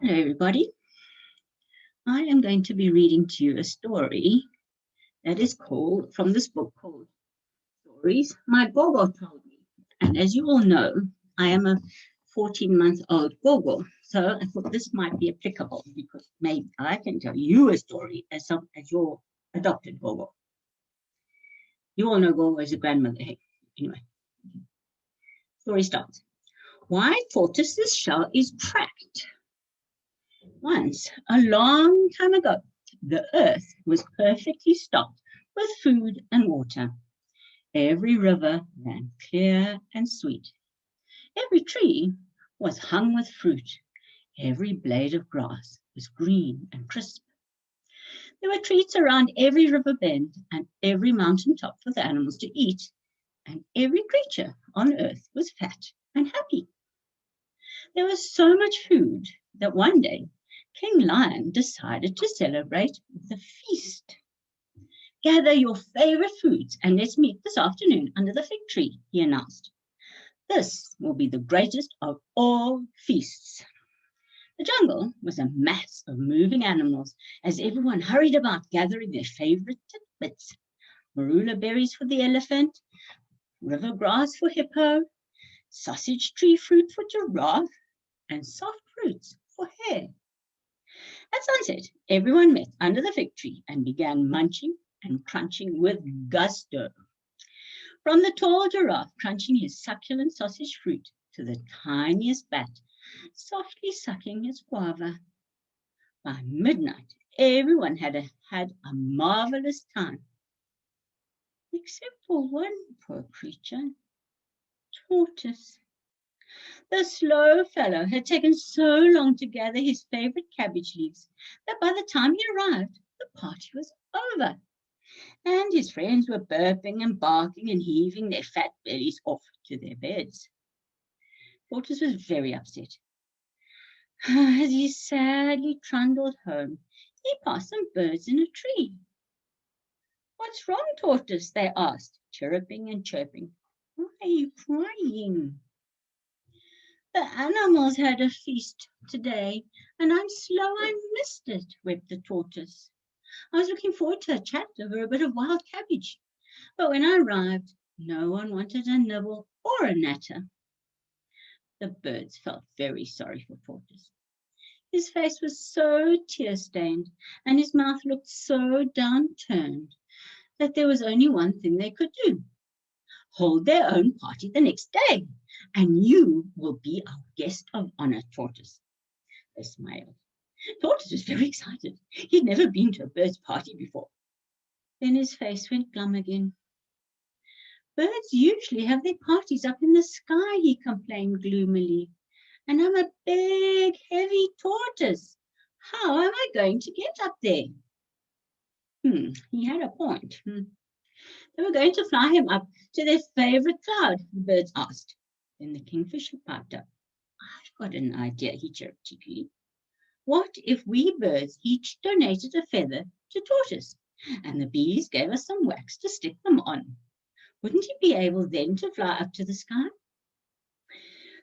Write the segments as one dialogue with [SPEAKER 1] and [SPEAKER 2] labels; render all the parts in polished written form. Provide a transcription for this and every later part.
[SPEAKER 1] Hello, everybody. I am going to be reading to you a story that is called, from this book called Stories My Gogo Told Me. And as you all know, I am a 14-month-old Gogo. So I thought this might be applicable because maybe I can tell you a story as your adopted Gogo. You all know Gogo is a grandmother. Hey, anyway, story starts. Why Tortoise's shell is cracked. Once, a long time ago, the earth was perfectly stocked with food and water. Every river ran clear and sweet. Every tree was hung with fruit. Every blade of grass was green and crisp. There were treats around every river bend and every mountain top for the animals to eat, and every creature on earth was fat and happy. There was so much food that one day King Lion decided to celebrate with a feast. Gather your favorite foods and let's meet this afternoon under the fig tree, he announced. This will be the greatest of all feasts. The jungle was a mass of moving animals as everyone hurried about gathering their favorite tidbits. Marula berries for the elephant, river grass for hippo, sausage tree fruit for giraffe, and soft fruits for hare. At sunset, everyone met under the fig tree and began munching and crunching with gusto. From the tall giraffe crunching his succulent sausage fruit to the tiniest bat softly sucking his guava. By midnight, everyone had a marvelous time, except for one poor creature, Tortoise. The slow fellow had taken so long to gather his favorite cabbage leaves that by the time he arrived, the party was over, and his friends were burping and barking and heaving their fat bellies off to their beds. Tortoise was very upset. As he sadly trundled home, he passed some birds in a tree. What's wrong, Tortoise? They asked, chirruping and chirping. Why are you crying? The animals had a feast today, and I'm slow I missed it, wept the tortoise. I was looking forward to a chat over a bit of wild cabbage, but when I arrived, no one wanted a nibble or a natter. The birds felt very sorry for Tortoise. His face was so tear-stained, and his mouth looked so downturned, that there was only one thing they could do. Hold their own party the next day, and you will be our guest of honor, Tortoise. They smiled. Tortoise was very excited. He'd never been to a bird's party before. Then his face went glum again. Birds usually have their parties up in the sky, he complained gloomily. And I'm a big, heavy tortoise. How am I going to get up there? He had a point. They were going to fly him up to their favorite cloud, the birds asked. Then the kingfisher piped up. I've got an idea, he chirped cheekily. What if we birds each donated a feather to Tortoise, and the bees gave us some wax to stick them on? Wouldn't he be able then to fly up to the sky?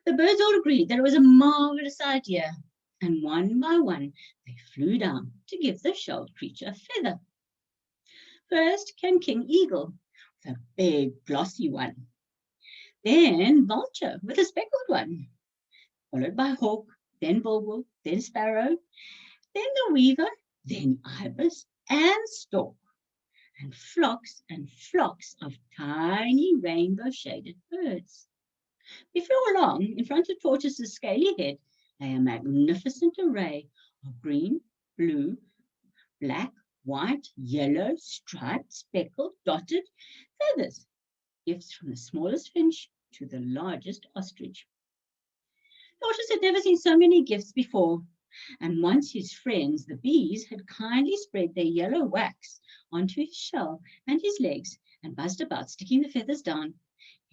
[SPEAKER 1] The birds all agreed that it was a marvelous idea, and one by one they flew down to give the shelled creature a feather. First came King Eagle, with a big glossy one. Then Vulture, with a speckled one, followed by Hawk, then Bulbul, then Sparrow, then the Weaver, then Ibis and Stork, and flocks of tiny rainbow-shaded birds. Before long, in front of Tortoise's scaly head lay a magnificent array of green, blue, black, white, yellow, striped, speckled, dotted feathers, gifts from the smallest finch to the largest ostrich. Tortoise had never seen so many gifts before, and once his friends, the bees, had kindly spread their yellow wax onto his shell and his legs and buzzed about, sticking the feathers down,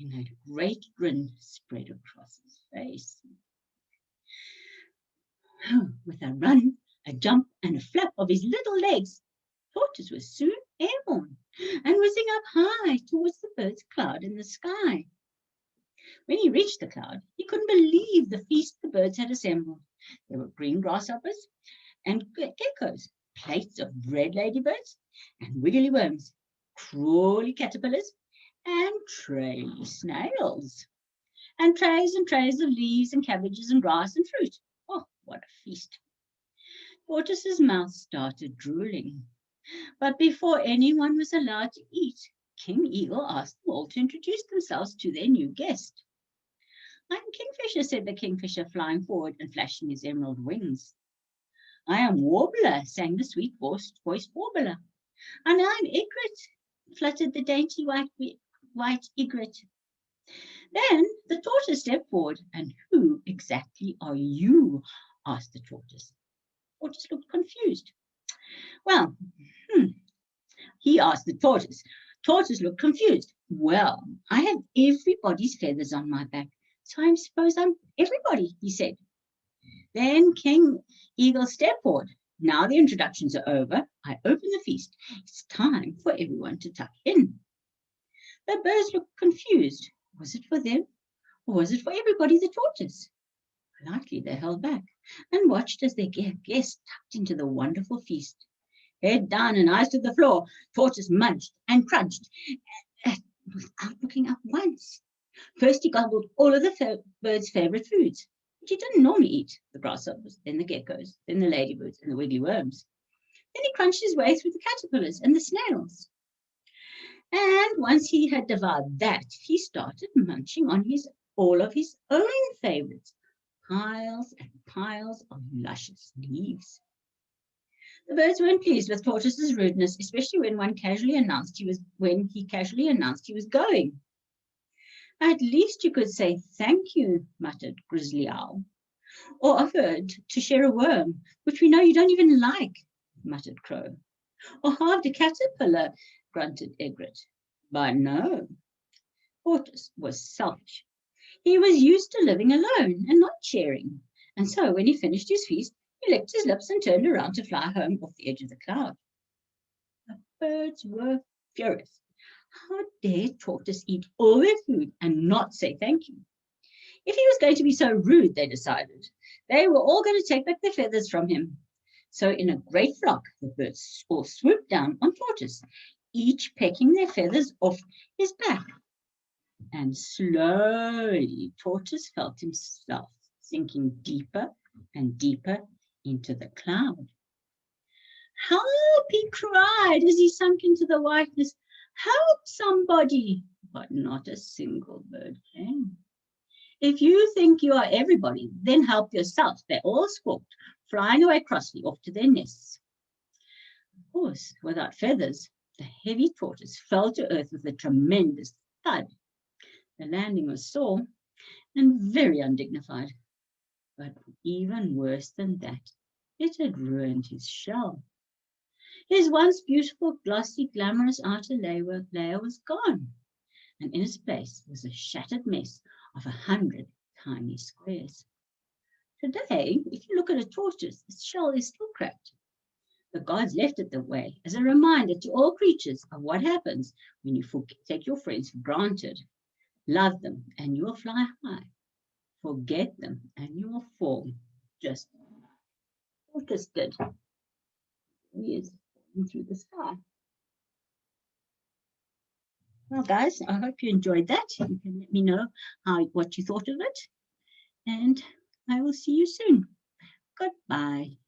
[SPEAKER 1] and a great grin spread across his face. With a run, a jump, and a flap of his little legs, Tortoise was soon airborne and whizzing up high towards the bird's cloud in the sky. When he reached the cloud, he couldn't believe the feast the birds had assembled. There were green grasshoppers and geckos, plates of red ladybirds and wiggly worms, crawly caterpillars and traily snails, and trays of leaves and cabbages and grass and fruit. Oh, what a feast. Tortoise's mouth started drooling. But before anyone was allowed to eat, King Eagle asked them all to introduce themselves to their new guest. "I'm Kingfisher," said the kingfisher, flying forward and flashing his emerald wings. "I am Warbler," sang the sweet-voiced Warbler. "And I'm Egret," fluttered the dainty white egret. Then the tortoise stepped forward. "And who exactly are you?" asked the tortoise. The tortoise looked confused. "Well, he asked the tortoise. Tortoise looked confused. "Well, I have everybody's feathers on my back, so I suppose I'm everybody," he said. Then King Eagle stepped forward. "Now the introductions are over. I open the feast. It's time for everyone to tuck in." The birds looked confused. Was it for them, or was it for everybody the tortoise? Politely they held back and watched as their guests tucked into the wonderful feast. Head down and eyes to the floor, Tortoise munched and crunched without looking up once. First he gobbled all of the bird's favorite foods, which he didn't normally eat: the grasshoppers, then the geckos, then the ladybirds and the wiggly worms. Then he crunched his way through the caterpillars and the snails. And once he had devoured that, he started munching on all of his own favorites, piles and piles of luscious leaves. The birds weren't pleased with Tortoise's rudeness, especially when he casually announced he was going. "At least you could say thank you," muttered Grizzly Owl. "Or offered to share a worm, which we know you don't even like," muttered Crow. "Or halved a caterpillar," grunted Egret. But no, Tortoise was selfish. He was used to living alone and not sharing, and so when he finished his feast, he licked his lips and turned around to fly home off the edge of the cloud. The birds were furious. How dared Tortoise eat all their food and not say thank you? If he was going to be so rude, they decided, they were all going to take back their feathers from him. So in a great flock, the birds all swooped down on Tortoise, each pecking their feathers off his back. And slowly, Tortoise felt himself sinking deeper and deeper into the cloud. "Help!" he cried as he sunk into the whiteness. "Help somebody!" But not a single bird came. "If you think you are everybody, then help yourself," they all squawked, flying away crossly off to their nests. Of course, without feathers, the heavy tortoise fell to earth with a tremendous thud. The landing was sore and very undignified. But even worse than that, it had ruined his shell. His once beautiful, glossy, glamorous outer layer was gone, and in its place was a shattered mess of 100 tiny squares. Today, if you look at a tortoise, its shell is still cracked. The gods left it that way as a reminder to all creatures of what happens when you take your friends for granted. Love them and you will fly high. Forget them and you will fall, just like Tortoise did. He is falling through the sky. Well, guys, I hope you enjoyed that. You can let me know what you thought of it. And I will see you soon. Goodbye.